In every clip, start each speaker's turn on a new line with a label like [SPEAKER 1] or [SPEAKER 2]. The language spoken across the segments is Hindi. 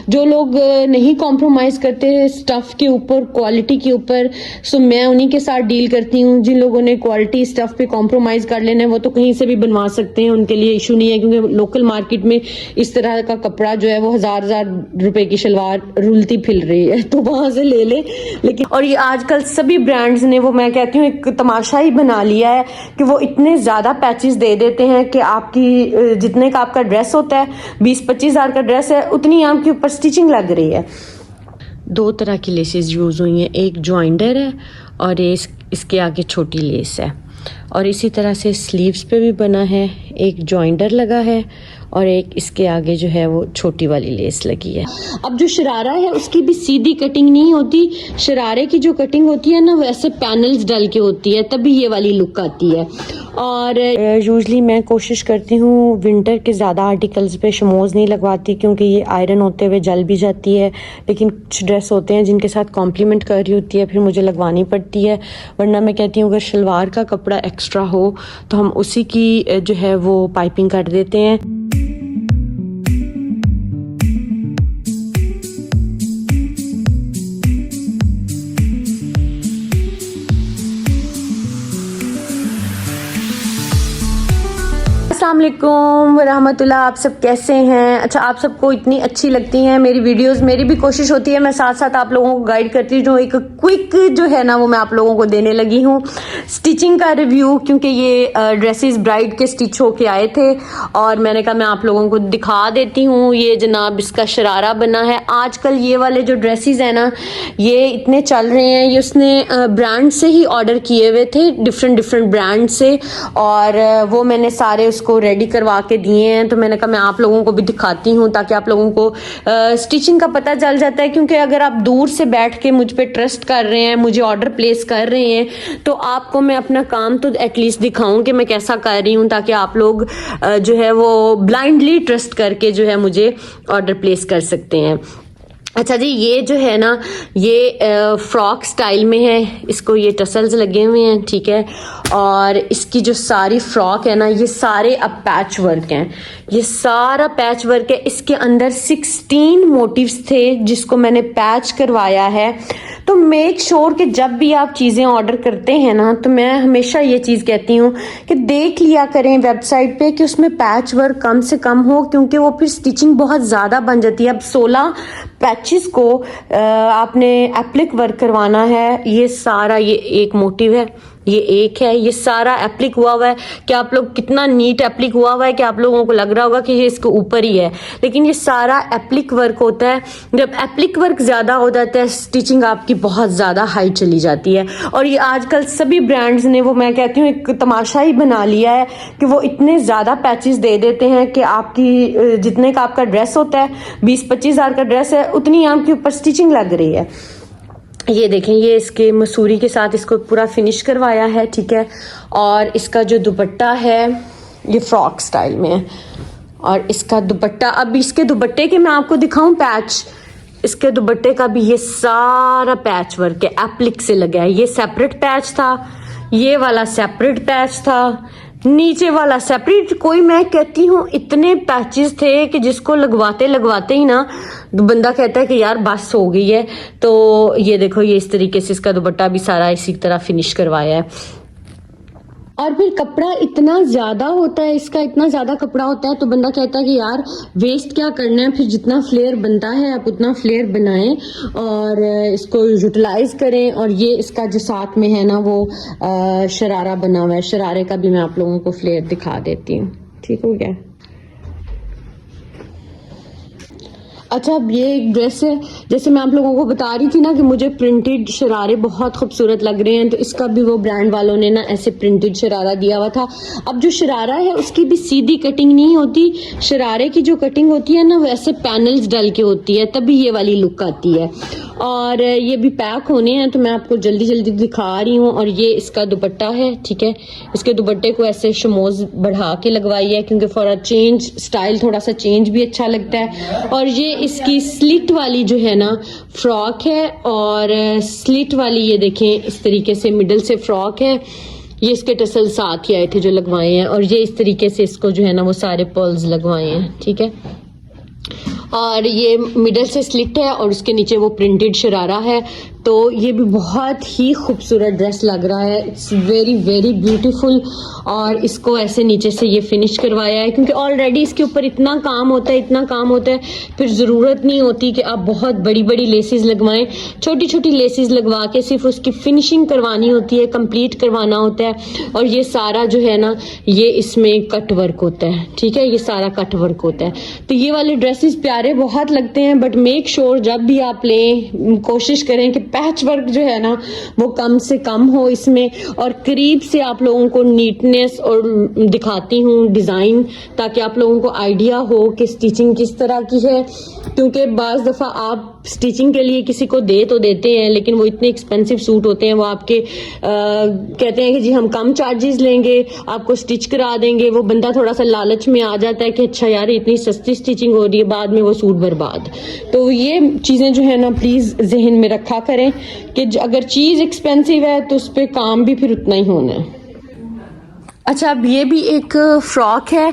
[SPEAKER 1] जो लोग नहीं कॉम्प्रोमाइज करते हैं स्टफ के ऊपर, क्वालिटी के ऊपर, सो मैं उन्हीं के साथ डील करती हूँ। जिन लोगों ने क्वालिटी स्टफ पे कॉम्प्रोमाइज कर लेना है वो तो कहीं से भी बनवा सकते हैं, उनके लिए इशू नहीं है, क्योंकि लोकल मार्केट में इस तरह का कपड़ा जो है वो हजार रुपए की शलवार रुलती फिल रही है, तो वहां से ले ले। लेकिन और ये आजकल सभी ब्रांड्स ने, वो मैं कहती हूँ एक तमाशा ही बना लिया है कि वो इतने ज्यादा पैचेस दे देते हैं कि आपकी जितने का आपका ड्रेस होता है, 20-25 हजार का ड्रेस है, उतनी आपके ऊपर स्टिचिंग लग रही है। दो तरह की लेसेस यूज हुई हैं, एक जॉइंडर है और इसके आगे छोटी लेस है, और इसी तरह से स्लीव्स पे भी बना है, एक जॉइंडर लगा है और एक इसके आगे जो है वो छोटी वाली लेस लगी है। अब जो शरारा है उसकी भी सीधी कटिंग नहीं होती, शरारे की जो कटिंग होती है ना वैसे पैनल्स डल के होती है, तभी ये वाली लुक आती है। और यूजली मैं कोशिश करती हूँ विंटर के ज़्यादा आर्टिकल्स पे शमोज नहीं लगवाती, क्योंकि ये आयरन होते हुए जल भी जाती है, लेकिन कुछ ड्रेस होते हैं जिनके साथ कॉम्प्लीमेंट कर रही होती है फिर मुझे लगवानी पड़ती है। वरना मैं कहती हूँ अगर शलवार का कपड़ा एक्स्ट्रा हो तो हम उसी की जो है वो पाइपिंग कर देते हैं। अस्सलाम वालेकुम वरहमतुल्लाह, आप सब कैसे हैं? अच्छा, आप सबको इतनी अच्छी लगती हैं मेरी वीडियोस। मेरी भी कोशिश होती है मैं साथ साथ आप लोगों को गाइड करती हूँ। एक क्विक जो है ना वो मैं आप लोगों को देने लगी हूँ स्टिचिंग का रिव्यू, क्योंकि ये ड्रेसेस ब्राइड के स्टिच होके आए थे और मैंने कहा मैं आप लोगों को दिखा देती हूँ। ये जनाब इसका शरारा बना है। आजकल ये वाले जो ड्रेसेस हैं ना ये इतने चल रहे हैं, ये उसने ब्रांड से ही ऑर्डर किए हुए थे, डिफरेंट ब्रांड से, और वो मैंने सारे उसको रेडी करवा के दिए हैं। तो मैंने कहा मैं आप लोगों को भी दिखाती हूँ ताकि आप लोगों को स्टिचिंग का पता चल जाता है, क्योंकि अगर आप दूर से बैठ के मुझ पे ट्रस्ट कर रहे हैं, मुझे ऑर्डर प्लेस कर रहे हैं, तो आपको मैं अपना काम तो एटलीस्ट दिखाऊं कि मैं कैसा कर रही हूँ, ताकि आप लोग जो है वो ब्लाइंडली ट्रस्ट करके जो है मुझे ऑर्डर प्लेस कर सकते हैं। अच्छा जी, ये जो है ना ये फ्रॉक स्टाइल में है, इसको ये टसल्स लगे हुए हैं, ठीक है। और इसकी जो सारी फ्रॉक है ना ये सारे अब पैच वर्क हैं, ये सारा पैच वर्क है। इसके अंदर 16 मोटिव्स थे जिसको मैंने पैच करवाया है। तो मेक श्योर कि जब भी आप चीज़ें ऑर्डर करते हैं ना, तो मैं हमेशा ये चीज़ कहती हूँ कि देख लिया करें वेबसाइट पे कि उसमें पैच वर्क कम से कम हो, क्योंकि वो फिर स्टिचिंग बहुत ज़्यादा बन जाती है। अब 16 पैचेस को आपने एप्लिक वर्क करवाना है। ये सारा ये एक मोटिव है, ये एक है, ये सारा एप्लिक हुआ है कि आप लोग कितना नीट एप्लिक हुआ है कि आप लोगों को लग रहा होगा कि ये इसके ऊपर ही है, लेकिन ये सारा एप्लिक वर्क होता है। जब एप्लिक वर्क ज़्यादा हो जाता है स्टिचिंग आपकी बहुत ज़्यादा हाई चली जाती है। और ये आजकल सभी ब्रांड्स ने, वो मैं कहती हूँ एक तमाशा ही बना लिया है कि वो इतने ज़्यादा पैचेस दे देते हैं कि आपकी जितने का आपका ड्रेस होता है, 20-25 हजार का ड्रेस है, उतनी आपके ऊपर स्टिचिंग लग रही है। ये देखें, ये इसके मसूरी के साथ इसको पूरा फिनिश करवाया है, ठीक है। और इसका जो दुपट्टा है ये फ्रॉक स्टाइल में है, और इसका दुपट्टा, अब इसके दुपट्टे के मैं आपको दिखाऊं पैच, इसके दुपट्टे का भी ये सारा पैच वर्क है, एप्लिक से लगा है। ये सेपरेट पैच था, ये वाला सेपरेट पैच था, नीचे वाला सेपरेट। कोई मैं कहती हूँ इतने पैचेस थे कि जिसको लगवाते ही ना बंदा कहता है कि यार बस हो गई है। तो ये देखो, ये इस तरीके से इसका दुपट्टा भी सारा इसी तरह फिनिश करवाया है। और फिर कपड़ा इतना ज्यादा होता है, इसका इतना ज्यादा कपड़ा होता है, तो बंदा कहता है कि यार वेस्ट क्या करना है, फिर जितना फ्लेयर बनता है आप उतना फ्लेयर बनाएं और इसको यूटिलाइज करें। और ये इसका जो साथ में है ना वो शरारा बना हुआ है, शरारे का भी मैं आप लोगों को फ्लेयर दिखा देती हूँ, ठीक हो गया। अच्छा, अब ये एक ड्रेस है, जैसे मैं आप लोगों को बता रही थी ना कि मुझे प्रिंटेड शरारे बहुत खूबसूरत लग रहे हैं, तो इसका भी वो ब्रांड वालों ने ना ऐसे प्रिंटेड शरारा दिया हुआ था। अब जो शरारा है उसकी भी सीधी कटिंग नहीं होती, शरारे की जो कटिंग होती है ना वैसे पैनल्स डल के होती है, तभी ये वाली लुक आती है। और ये भी पैक होने हैं तो मैं आपको जल्दी जल्दी दिखा रही हूँ। और ये इसका दुपट्टा है, ठीक है। इसके दुपट्टे को ऐसे शमोज बढ़ा के लगवाई है, क्योंकि फॉर अ चेंज स्टाइल थोड़ा सा चेंज भी अच्छा लगता है। और ये इसकी स्लिट वाली जो है ना फ्रॉक है, और स्लिट वाली ये देखें इस तरीके से मिडल से फ्रॉक है। ये इसके टसल साथ ही आए थे जो लगवाए हैं, और ये इस तरीके से इसको जो है ना वो सारे पर्ल्स लगवाए हैं, ठीक है। और ये मिडल से स्लिट है और उसके नीचे वो प्रिंटेड शरारा है। तो ये भी बहुत ही खूबसूरत ड्रेस लग रहा है, इट्स वेरी वेरी ब्यूटीफुल। और इसको ऐसे नीचे से ये फिनिश करवाया है क्योंकि ऑलरेडी इसके ऊपर इतना काम होता है, इतना काम होता है, फिर ज़रूरत नहीं होती कि आप बहुत बड़ी बड़ी लेसेस लगवाएं। छोटी छोटी लेसेस लगवा के सिर्फ उसकी फिनिशिंग करवानी होती है, कंप्लीट करवाना होता है। और ये सारा जो है ना, ये इसमें कट वर्क होता है, ठीक है, ये सारा कट वर्क होता है। तो ये वाले ड्रेसेस प्यारे बहुत लगते हैं, बट मेक श्योर जब भी आप लें कोशिश करें कि पैच वर्क जो है ना वो कम से कम हो इसमें। और करीब से आप लोगों को नीटनेस और दिखाती हूँ डिज़ाइन, ताकि आप लोगों को आइडिया हो कि स्टिचिंग किस तरह की है। क्योंकि बाज़ दफ़ा आप स्टिचिंग के लिए किसी को दे तो देते हैं, लेकिन वो इतने एक्सपेंसिव सूट होते हैं, वो आपके कहते हैं कि जी हम कम चार्जेस लेंगे, आपको स्टिच करा देंगे। वो बंदा थोड़ा सा लालच में आ जाता है कि अच्छा यार इतनी सस्ती स्टिचिंग हो रही है, बाद में वो सूट बर्बाद। तो ये चीज़ें जो है ना प्लीज़ जहन में रखा करें कि अगर चीज़ एक्सपेंसिव है तो उस पर काम भी फिर उतना ही होना है। अच्छा, अब ये भी एक फ्रॉक है,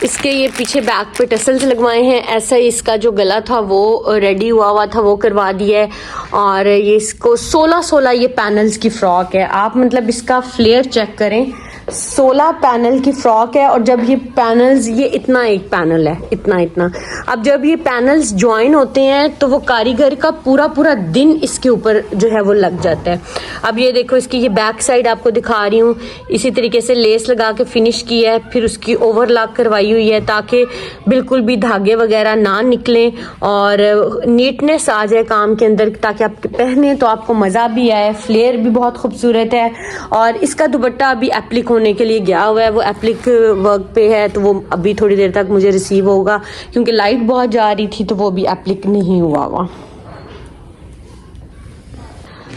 [SPEAKER 1] इसके ये पीछे बैक पे टसल्स लगवाए हैं। ऐसा ही इसका जो गला था वो रेडी हुआ था, वो करवा दिया है। और ये इसको 16 ये पैनल्स की फ्रॉक है। आप मतलब इसका फ्लेयर चेक करें, 16 पैनल की फ्रॉक है। और जब ये पैनल्स, ये इतना एक पैनल है, इतना इतना। अब जब ये पैनल्स ज्वाइन होते हैं तो वो कारीगर का पूरा पूरा दिन इसके ऊपर जो है वो लग जाता है। अब ये देखो, इसकी ये बैक साइड आपको दिखा रही हूँ, इसी तरीके से लेस लगा के फिनिश की है, फिर उसकी ओवरलॉक करवाई हुई है ताकि बिल्कुल भी धागे वगैरह ना निकलें और नीटनेस आ जाए काम के अंदर, ताकि आप पहने तो आपको मज़ा भी आए। फ्लेयर भी बहुत खूबसूरत है। और इसका दुपट्टा अभी एप्लिक होने के लिए गया हुआ है, वो एप्लिक वर्क पे है, तो वो अभी थोड़ी देर तक मुझे रिसीव होगा क्योंकि लाइट बहुत जा रही थी, तो वो भी एप्लिक नहीं हुआ।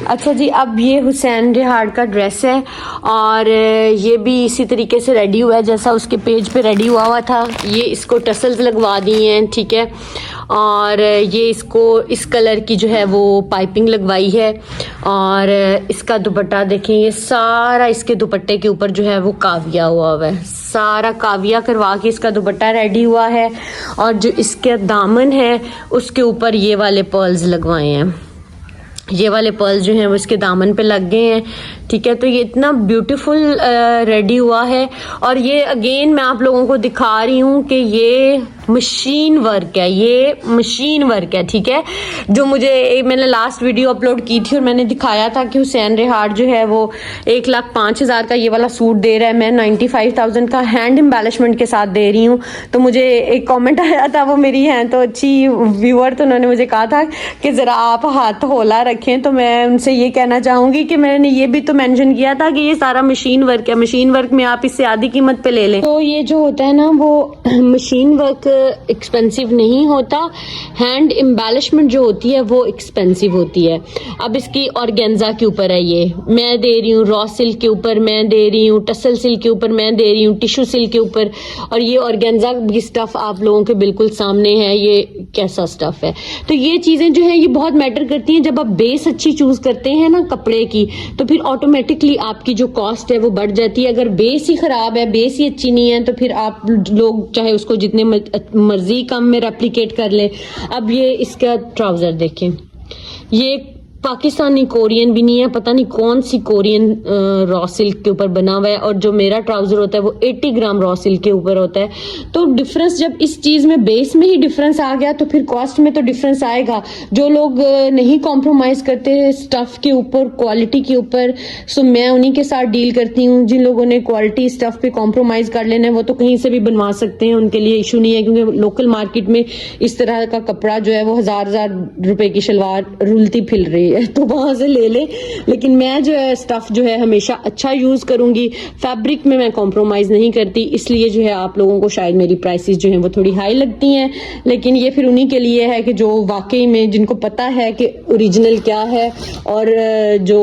[SPEAKER 1] अच्छा जी, अब ये हुसैन रिहाड़ का ड्रेस है और ये भी इसी तरीके से रेडी हुआ है जैसा उसके पेज पे रेडी हुआ था। ये इसको टसल्स लगवा दिए हैं, ठीक है। और ये इसको इस कलर की जो है वो पाइपिंग लगवाई है। और इसका दुपट्टा देखें, ये सारा इसके दुपट्टे के ऊपर जो है वो काविया हुआ है, सारा काविया करवा के इसका दुपट्टा रेडी हुआ है। और जो इसके दामन है उसके ऊपर ये वाले पर्ल्स लगवाए हैं, ये वाले पर्ल्स जो हैं वो इसके दामन पे लग गए हैं, ठीक है। तो ये इतना ब्यूटीफुल रेडी हुआ है। और ये अगेन मैं आप लोगों को दिखा रही हूँ कि ये मशीन वर्क है, ये मशीन वर्क है, ठीक है। जो मैंने लास्ट वीडियो अपलोड की थी और मैंने दिखाया था कि हुसैन रिहाड़ जो है वो 1,05,000 का ये वाला सूट दे रहा है, मैं 95,000 का हैंड एम्बेलिशमेंट के साथ दे रही हूँ। तो मुझे एक कमेंट आया था, वो मेरी हैं तो अच्छी व्यूअर, तो उन्होंने मुझे कहा था कि ज़रा आप हाथ होला रखें। तो मैं उनसे ये कहना चाहूँगी कि मैंने ये भी तो मेंशन किया था कि ये सारा मशीन वर्क है, मशीन वर्क में आप इससे आधी कीमत पे ले लें। तो ये जो होता है ना वो मशीन वर्क एक्सपेंसिव नहीं होता, हैंड एम्बेलिशमेंट जो होती है वो एक्सपेंसिव होती है। अब इसकी ऑर्गेन्जा के ऊपर है, ये मैं दे रही हूँ, रॉ सिल्क के ऊपर मैं दे रही हूँ, टसल सिल्क के ऊपर मैं दे रही हूँ, टिश्यू सिल्क के ऊपर। और ये ऑर्गेन्जा की स्टफ आप लोगों के बिल्कुल सामने है, ये कैसा स्टफ है। तो ये चीजें जो है ये बहुत मैटर करती हैं। जब आप बेस अच्छी चूज करते हैं ना कपड़े की, तो फिर ऑटोमेटिकली आपकी जो कॉस्ट है वो बढ़ जाती है। अगर बेस ही खराब है, बेस ही अच्छी नहीं है, तो फिर आप लोग चाहे उसको जितने मर्जी कम में रेप्लिकेट कर ले। अब ये इसका ट्राउजर देखें, ये पाकिस्तानी कोरियन भी नहीं है, पता नहीं कौन सी कोरियन रॉ सिल्क के ऊपर बना हुआ है। और जो मेरा ट्राउजर होता है वो 80 ग्राम रॉ सिल्क के ऊपर होता है। तो डिफरेंस जब इस चीज में बेस में ही डिफरेंस आ गया तो फिर कॉस्ट में तो डिफरेंस आएगा। जो लोग नहीं कॉम्प्रोमाइज करते स्टफ के ऊपर, क्वालिटी के ऊपर, सो मैं उन्हीं के साथ डील करती हूँ। जिन लोगों ने क्वालिटी स्टफ पे कॉम्प्रोमाइज कर लेना है वो तो कहीं से भी बनवा सकते हैं, उनके लिए इशू नहीं है। क्योंकि लोकल मार्केट में इस तरह का कपड़ा जो है वो 1000 रुपए की शलवार रुलती फिल रही है, तो वहां से ले ले। लेकिन मैं जो है स्टफ जो है हमेशा अच्छा यूज करूंगी, फैब्रिक में मैं कॉम्प्रोमाइज नहीं करती। इसलिए जो है आप लोगों को शायद मेरी प्राइसेस जो हैं वो थोड़ी हाई लगती हैं, लेकिन ये फिर उन्हीं के लिए है कि जो वाकई में जिनको पता है कि ओरिजिनल क्या है और जो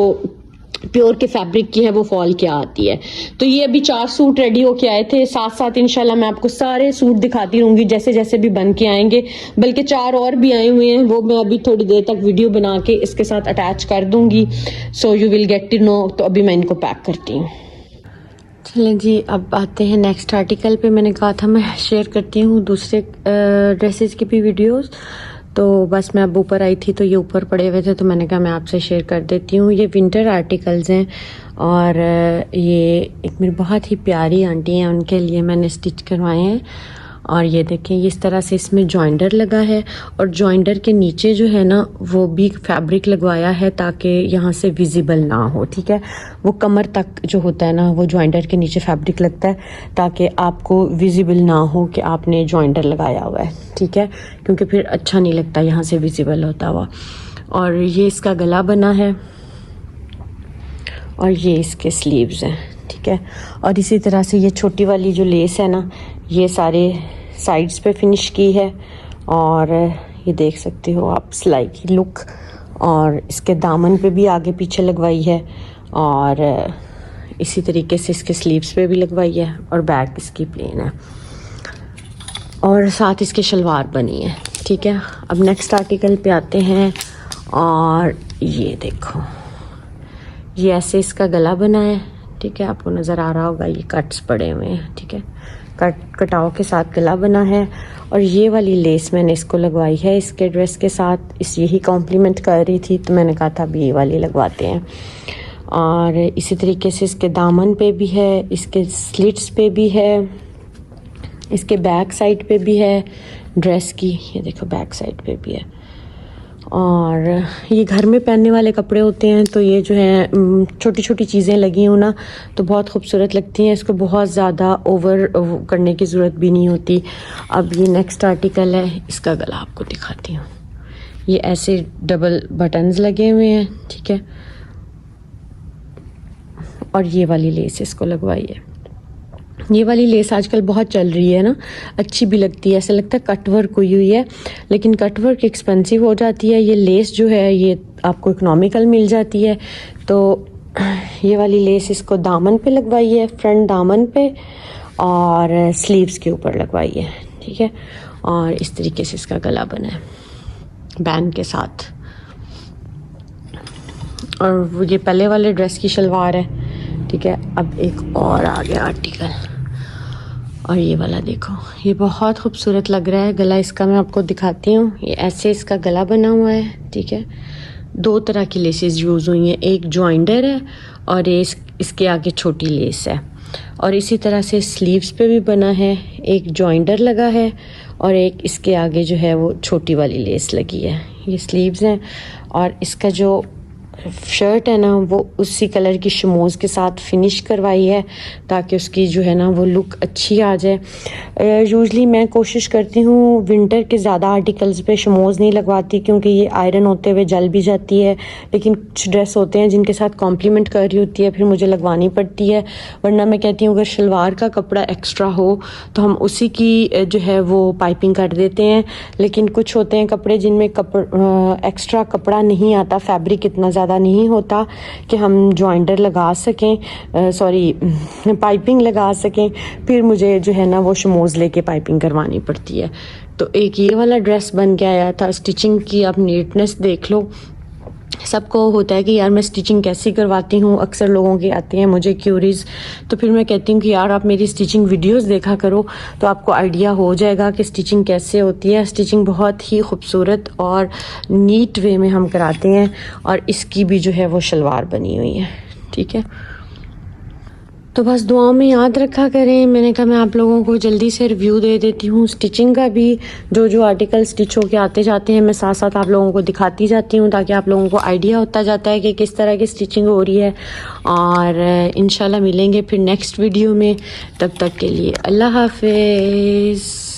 [SPEAKER 1] प्योर के फैब्रिक की है वो फॉल क्या आती है। तो ये अभी 4 सूट रेडी होके आए थे, साथ साथ इंशाल्लाह मैं आपको सारे सूट दिखाती रहूंगी जैसे जैसे भी बन के आएंगे। बल्कि 4 और भी आए हुए हैं, वो मैं अभी थोड़ी देर तक वीडियो बना के इसके साथ अटैच कर दूंगी, so you will get to know. तो अभी मैं इनको पैक करती हूँ। चलें जी, अब आते हैं नेक्स्ट आर्टिकल पे। मैंने कहा था मैं शेयर करती हूँ दूसरे ड्रेसेस की भी वीडियोस, तो बस मैं अब ऊपर आई थी तो ये ऊपर पड़े हुए थे, तो मैंने कहा मैं आपसे शेयर कर देती हूँ। ये विंटर आर्टिकल्स हैं और ये एक मेरी बहुत ही प्यारी आंटी हैं, उनके लिए मैंने स्टिच करवाए हैं। और ये देखें, इस तरह से इसमें जॉइंडर लगा है और जॉइंडर के नीचे जो है ना वो भी फैब्रिक लगवाया है ताकि यहाँ से विजिबल ना हो। ठीक है, वो कमर तक जो होता है ना वो जॉइंडर के नीचे फैब्रिक लगता है ताकि आपको विजिबल ना हो कि आपने जॉइंडर लगाया हुआ है। ठीक है, क्योंकि फिर अच्छा नहीं लगता यहाँ से विजिबल होता हुआ। और ये इसका गला बना है और ये इसके स्लीव्स हैं। ठीक है, और इसी तरह से ये छोटी वाली जो लेस है ना ये सारे साइड्स पे फिनिश की है और ये देख सकते हो आप सिलाई की लुक। और इसके दामन पे भी आगे पीछे लगवाई है और इसी तरीके से इसके स्लीव्स पे भी लगवाई है और बैक इसकी प्लेन है और साथ इसके शलवार बनी है। ठीक है, अब नेक्स्ट आर्टिकल पे आते हैं और ये देखो, ये ऐसे इसका गला बना है। ठीक है, आपको नज़र आ रहा होगा, ये कट्स पड़े हुए हैं। ठीक है, कटाव के साथ गला बना है और ये वाली लेस मैंने इसको लगवाई है इसके ड्रेस के साथ। इस यही कॉम्प्लीमेंट कर रही थी तो मैंने कहा था अब ये वाली लगवाते हैं। और इसी तरीके से इसके दामन पे भी है, इसके स्लिट्स पे भी है, इसके बैक साइड पे भी है ड्रेस की, ये देखो बैक साइड पे भी है। और ये घर में पहनने वाले कपड़े होते हैं तो ये जो है छोटी छोटी चीज़ें लगी हो ना तो बहुत खूबसूरत लगती हैं, इसको बहुत ज़्यादा ओवर करने की ज़रूरत भी नहीं होती। अब ये नेक्स्ट आर्टिकल है, इसका गला आपको दिखाती हूँ। ये ऐसे डबल बटन्स लगे हुए हैं। ठीक है, और ये वाली लेस इसको लगवाई है। ये वाली लेस आजकल बहुत चल रही है ना, अच्छी भी लगती है, ऐसा लगता है कटवर्क हुई हुई है, लेकिन कटवर्क एक्सपेंसिव हो जाती है। ये लेस जो है ये आपको इकोनॉमिकल मिल जाती है। तो ये वाली लेस इसको दामन पे लगवाई है, फ्रंट दामन पे और स्लीव्स के ऊपर लगवाई है। ठीक है, और इस तरीके से इसका गला बना है बैंड के साथ। और ये पहले वाले ड्रेस की शलवार है। ठीक है, अब एक और आ गया आर्टिकल और ये वाला देखो, ये बहुत खूबसूरत लग रहा है। गला इसका मैं आपको दिखाती हूँ, ये ऐसे इसका गला बना हुआ है। ठीक है, दो तरह की लेसेस यूज़ हुई हैं, एक जॉइंडर है और इसके आगे छोटी लेस है। और इसी तरह से स्लीव्स पे भी बना है, एक जॉइंडर लगा है और एक इसके आगे जो है वो छोटी वाली लेस लगी है। ये स्लीव्स हैं और इसका जो शर्ट है ना वो उसी कलर की शमोज़ के साथ फिनिश करवाई है ताकि उसकी जो है ना वो लुक अच्छी आ जाए। यूजली मैं कोशिश करती हूँ विंटर के ज़्यादा आर्टिकल्स पे शमोज़ नहीं लगवाती क्योंकि ये आयरन होते हुए जल भी जाती है, लेकिन कुछ ड्रेस होते हैं जिनके साथ कॉम्प्लीमेंट कर रही होती है फिर मुझे लगवानी पड़ती है। वरना मैं कहती हूँ अगर शलवार का कपड़ा एक्स्ट्रा हो तो हम उसी की जो है वो पाइपिंग कर देते हैं, लेकिन कुछ होते हैं कपड़े जिनमें एक्स्ट्रा कपड़ा नहीं आता, फैब्रिक इतना ज़्यादा नहीं होता कि हम जॉइंडर लगा सकें, पाइपिंग लगा सकें, फिर मुझे जो है ना वो शमोज़ लेके पाइपिंग करवानी पड़ती है। तो एक ये वाला ड्रेस बन के आया था। स्टिचिंग की आप नीटनेस देख लो, सबको होता है कि यार मैं स्टिचिंग कैसी करवाती हूँ, अक्सर लोगों की आती हैं मुझे क्यूरीज, तो फिर मैं कहती हूँ कि यार आप मेरी स्टिचिंग वीडियोस देखा करो तो आपको आइडिया हो जाएगा कि स्टिचिंग कैसे होती है। स्टिचिंग बहुत ही खूबसूरत और नीट वे में हम कराते हैं और इसकी भी जो है वो शलवार बनी हुई है। ठीक है, तो बस दुआओं में याद रखा करें। मैंने कहा मैं आप लोगों को जल्दी से रिव्यू दे देती हूँ स्टिचिंग का भी, जो जो आर्टिकल स्टिच होके आते जाते हैं मैं साथ साथ आप लोगों को दिखाती जाती हूँ ताकि आप लोगों को आइडिया होता जाता है कि किस तरह की स्टिचिंग हो रही है। और इंशाल्लाह मिलेंगे फिर नेक्स्ट वीडियो में, तब तक के लिए अल्लाह हाफिज़।